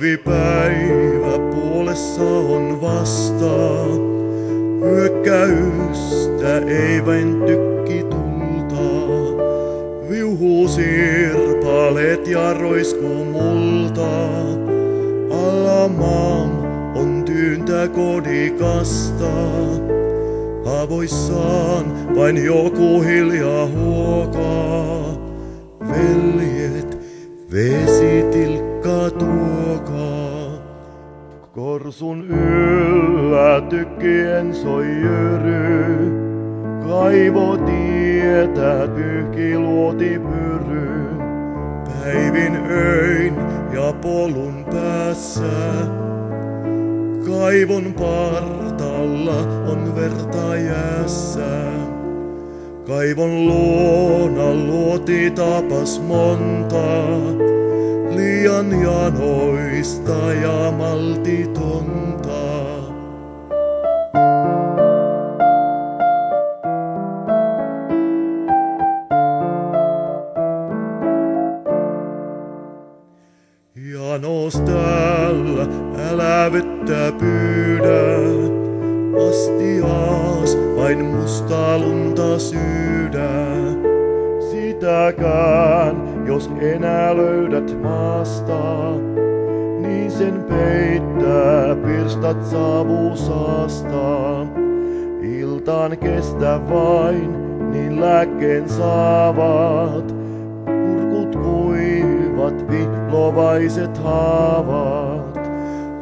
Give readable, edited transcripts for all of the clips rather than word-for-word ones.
Talvipäivä puolessa on vasta, hyökkäystä ei vain tykki tulta. Viuhuu sirpaleet ja roiskuu multa, alla maan on tyyntä kodikasta. Haavoissaan vain joku hiljaa huokaa, veljet, vesitilkka tuokaa. Korsun yllä tykkien soi jyry, kaivotietä pyyhki luoti pyry. Päivin öin ja polun päässä, kaivon partalla on verta jäässä. Kaivon luona luoti tapas monta, liian janoista ja maltitonta. Janos täällä, älä vettä pyydä, astiaas vain mustaa lunta syydä. Sitäkään, jos enää löydät maasta, niin sen peittää pirstat savusaasta. Iltaan kestä vain, niin lääkkeen saavat, kurkut kuivat, vihlovaiset haavat.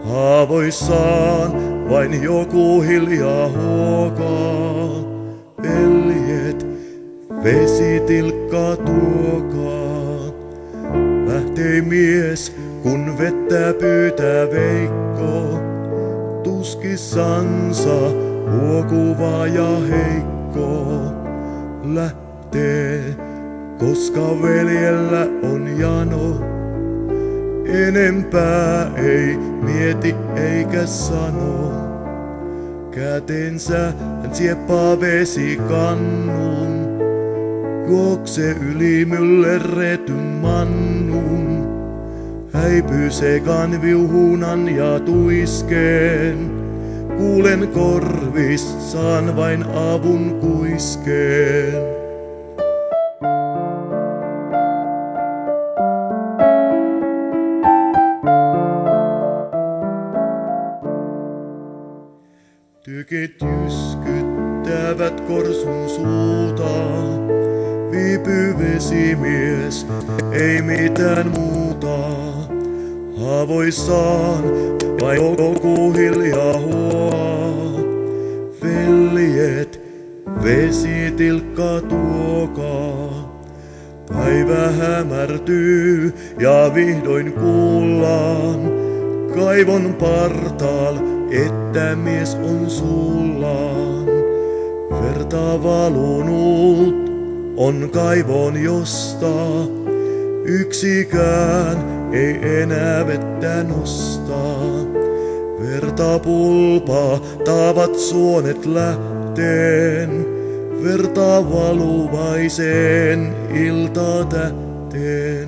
Haavoissaan vain joku hiljaa huokaa, veljet, vesitilkka tuokaa. Lähtee mies, kun vettä pyytää veikko, tuskissansa huokuva ja heikko. Lähtee, koska veljellä on jano, enempää ei mieti eikä sano. Kätensä hän sieppaa vesikannun, juokse yli myllerretyn mannun. Häipyy sekan viuhunan ja tuiskeen, kuulen korvissaan vain avun kuiskeen. Tykit jyskyttävät korsun suuta, viipyy vesimies, ei mitään muuta. Haavoissaan vain joku hiljaa huoaa, veljet, vesitilkka tuokaa. Päivä hämärtyy ja vihdoin kuullaan, kaivon partaal, että mies on sullaan. Verta valunut on kaivon josta, yksikään ei enää vettä nostaa. Verta pulpaa, taavat suonet lähteen, verta valuvaiseen iltatähteen.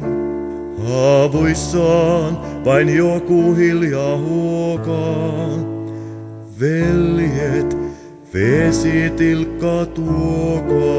Haavoissaan vain joku hiljaa huokaa, veljet, vesitilkka tuokaa.